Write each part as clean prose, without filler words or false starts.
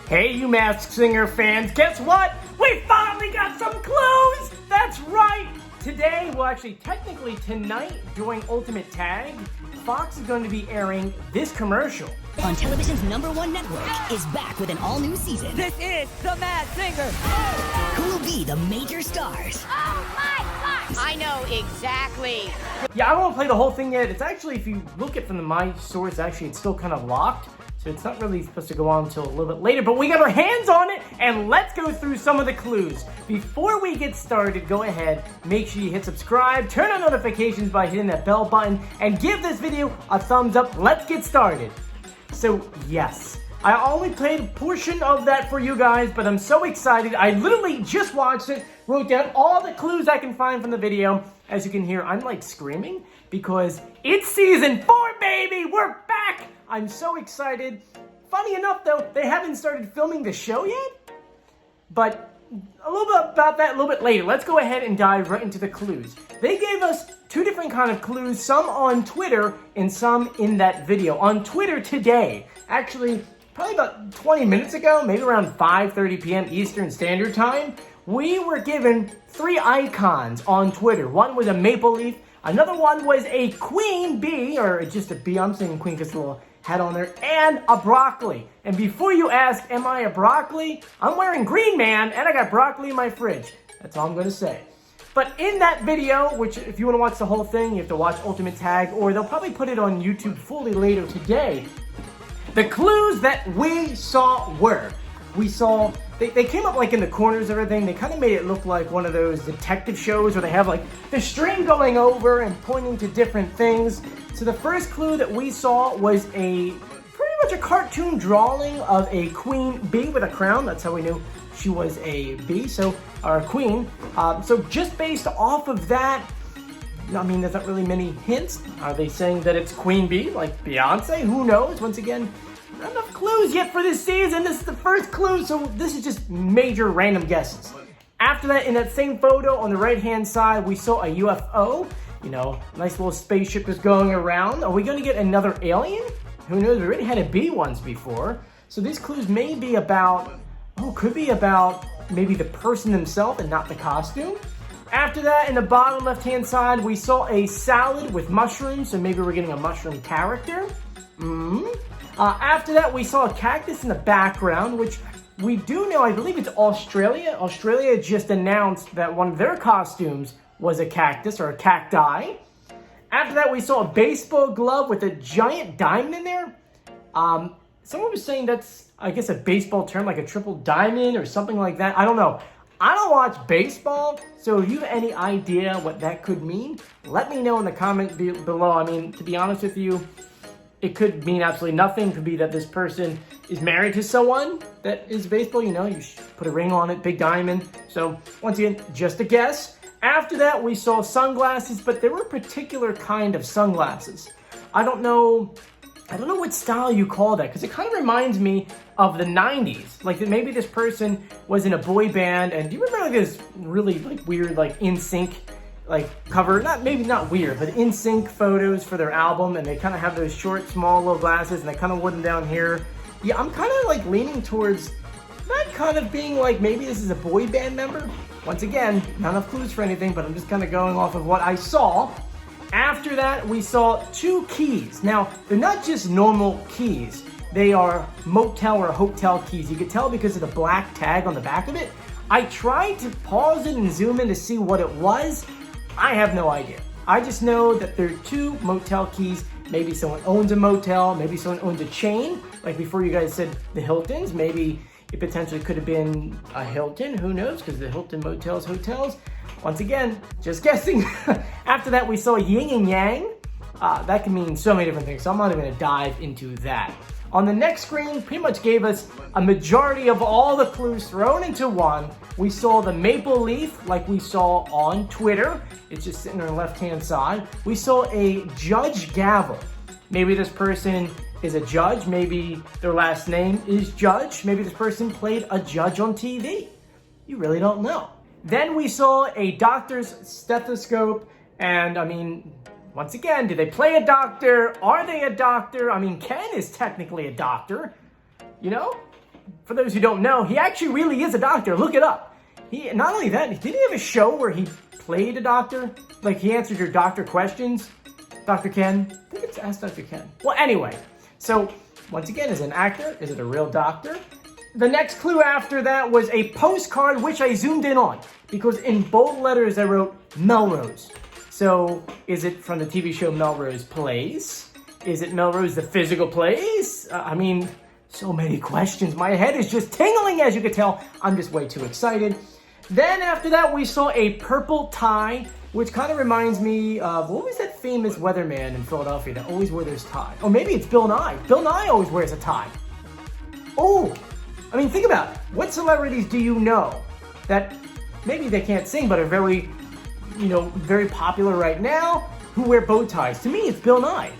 Hey, you Masked Singer fans, guess what? We finally got some clues! That's right! Today, well actually technically tonight during Ultimate Tag, Fox is going to be airing this commercial. On television's #1 network is back with an all-new season. This is The Masked Singer. Who will be the major stars? Oh my gosh! I know exactly. Yeah, I won't play the whole thing yet. It's actually, if you look at from my source, actually it's still kind of locked. So it's not really supposed to go on until a little bit later, but we got our hands on it, and let's go through some of the clues. Before we get started, go ahead, make sure you hit subscribe, turn on notifications by hitting that bell button, and give this video a thumbs up. Let's get started. So, yes, I only played a portion of that for you guys, but I'm so excited. I literally just watched it, wrote down all the clues I can find from the video. As you can hear, I'm like screaming because it's season 4, baby! We're back! I'm so excited. Funny enough, though, they haven't started filming the show yet. But a little bit about that a little bit later. Let's go ahead and dive right into the clues. They gave us 2 different kind of clues, some on Twitter and some in that video. On Twitter today, actually, probably about 20 minutes ago, maybe around 5:30 p.m. Eastern Standard Time, we were given 3 icons on Twitter. One was a maple leaf, another one was a queen bee, or just a bee, I'm saying queen because a little hat on there, and a broccoli. And before you ask, am I a broccoli? I'm wearing green, man, and I got broccoli in my fridge. That's all I'm going to say. But in that video, which if you want to watch the whole thing, you have to watch Ultimate Tag, or they'll probably put it on YouTube fully later today. The clues that we saw were, they came up like in the corners of everything. They kind of made it look like one of those detective shows where they have like the string going over and pointing to different things. So the first clue that we saw was pretty much a cartoon drawing of a queen bee with a crown. That's how we knew she was a bee, or a queen. So just based off of that, I mean, there's not really many hints. Are they saying that it's Queen Bee, like Beyonce? Who knows? Once again, not enough clues yet for this season. This is the first clue, so this is just major random guesses. After that, in that same photo on the right-hand side, we saw a UFO. You know, nice little spaceship is going around. Are we going to get another alien? Who knows? We already had a bee once before. So these clues may be about, could be about maybe the person themselves and not the costume. After that, in the bottom left-hand side, we saw a salad with mushrooms, so maybe we're getting a mushroom character. After that, we saw a cactus in the background, which we do know, I believe it's Australia. Australia just announced that one of their costumes was a cactus or a cacti. After that, we saw a baseball glove with a giant diamond in there. Someone was saying that's, I guess, a baseball term, like a triple diamond or something like that. I don't know. I don't watch baseball, so if you have any idea what that could mean, let me know in the comment below. I mean, to be honest with you, it could mean absolutely nothing. It could be that this person is married to someone that is baseball. You know, you put a ring on it, big diamond. So once again, just a guess. After that, we saw sunglasses, but there were a particular kind of sunglasses. I don't know what style you call that, because it kind of reminds me of the 90s. Like maybe this person was in a boy band, and do you remember like this really like weird like NSYNC like cover? Maybe not weird, but NSYNC photos for their album, and they kind of have those short, small little glasses, and they kind of wooden down here. Yeah, I'm kind of like leaning towards that kind of being like maybe this is a boy band member. Once again, not enough clues for anything, but I'm just kind of going off of what I saw. After that, we saw 2 keys. Now, they're not just normal keys. They are motel or hotel keys. You can tell because of the black tag on the back of it. I tried to pause it and zoom in to see what it was. I have no idea. I just know that there are 2 motel keys. Maybe someone owns a motel. Maybe someone owns a chain. Like before you guys said the Hiltons. Maybe it potentially could have been a Hilton. Who knows? Because the Hilton motels, hotels. Once again, just guessing. After that, we saw yin and yang. That can mean so many different things, so I'm not even going to dive into that. On the next screen, pretty much gave us a majority of all the clues thrown into one. We saw the maple leaf, like we saw on Twitter. It's just sitting on the left-hand side. We saw a Judge Gavel. Maybe this person is a judge. Maybe their last name is Judge. Maybe this person played a judge on TV. You really don't know. Then we saw a doctor's stethoscope, and I mean, once again, do they play a doctor? Are they a doctor? I mean, Ken is technically a doctor, you know? for those who don't know, he actually really is a doctor. Look it up. He, not only that, did he have a show where he played a doctor? Like he answered your doctor questions? Dr. Ken? I think it's Ask Dr. Ken. Well, anyway, so once again, is it an actor? Is it a real doctor? The next clue after that was a postcard, which I zoomed in on because in bold letters I wrote Mel Rose. So is it from the TV show Mel Rose Plays? Is it Mel Rose the physical place? I mean, so many questions. My head is just tingling, as you can tell. I'm just way too excited. Then after that, we saw a purple tie, which kind of reminds me of, what was that famous weatherman in Philadelphia that always wore this tie? Oh, maybe it's Bill Nye. Bill Nye always wears a tie. Oh, I mean, think about it. What celebrities do you know that maybe they can't sing, but are very, very popular right now, who wear bow ties? To me, it's Bill Nye.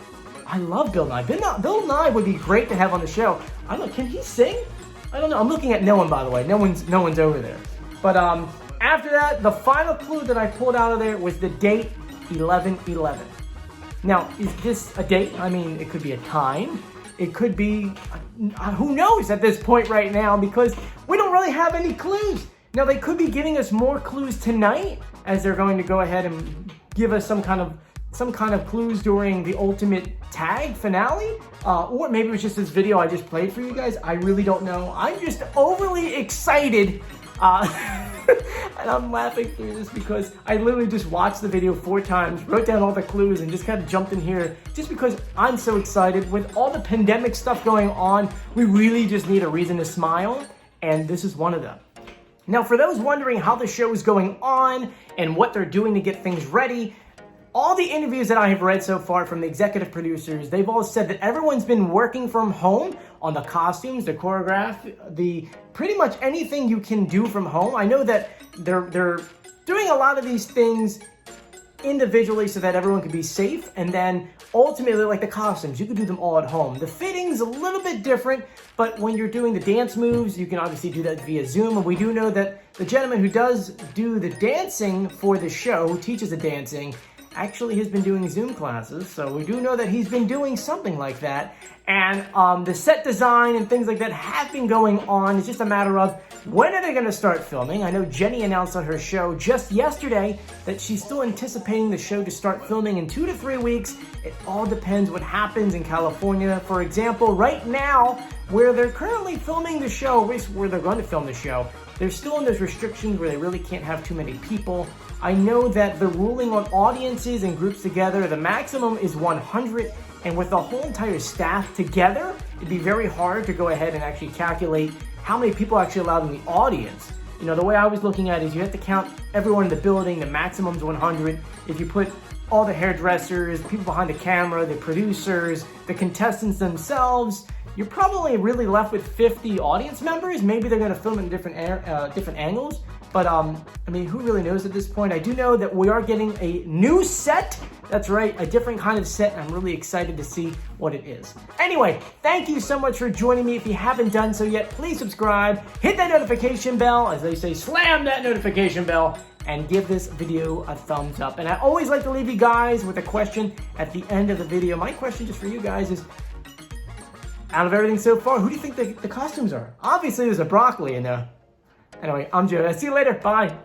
I love Bill Nye. Bill Nye would be great to have on the show. I don't know, can he sing? I don't know. I'm looking at no one, by the way. No one's over there. But after that, the final clue that I pulled out of there was the date 11/11. Now, is this a date? I mean, it could be a time. It could be, who knows at this point right now, because we don't really have any clues. Now, they could be giving us more clues tonight, as they're going to go ahead and give us some kind of clues during the ultimate tag finale, or maybe it was just this video I just played for you guys. I really don't know. I'm just overly excited. And I'm laughing through this because I literally just watched the video 4 times, wrote down all the clues, and just kind of jumped in here just because I'm so excited. With all the pandemic stuff going on, we really just need a reason to smile, and this is one of them. Now, for those wondering how the show is going on and what they're doing to get things ready, all the interviews that I have read so far from the executive producers, they've all said that everyone's been working from home on the costumes, the choreograph, the pretty much anything you can do from home. I know that they're doing a lot of these things individually so that everyone can be safe, and then ultimately, like the costumes, you can do them all at home. The fitting's a little bit different, but when you're doing the dance moves, you can obviously do that via Zoom. And we do know that the gentleman who does do the dancing for the show, who teaches the dancing, actually has been doing Zoom classes, so we do know that he's been doing something like that. And the set design and things like that have been going on. It's just a matter of when are they going to start filming. I know Jenny announced on her show just yesterday that she's still anticipating the show to start filming in 2 to 3 weeks. It all depends what happens in California. For example, right now, where they're currently filming the show, where they're going to film the show, they're still in those restrictions where they really can't have too many people. I know that the ruling on audiences and groups together, the maximum is 100, and with the whole entire staff together, it'd be very hard to go ahead and actually calculate how many people are actually allowed in the audience. You know, the way I was looking at it is you have to count everyone in the building, the maximum's 100. If you put all the hairdressers, people behind the camera, the producers, the contestants themselves, you're probably really left with 50 audience members. Maybe they're going to film in different angles, but I mean, who really knows at this point? I do know that we are getting a new set. That's right, a different kind of set. I'm really excited to see what it is. Anyway, thank you so much for joining me. If you haven't done so yet, please subscribe, hit that notification bell, as they say, slam that notification bell, and give this video a thumbs up. And I always like to leave you guys with a question at the end of the video. My question just for you guys is, out of everything so far, who do you think the costumes are? Obviously, there's a broccoli in there. Anyway, I'm Joe. I'll see you later. Bye.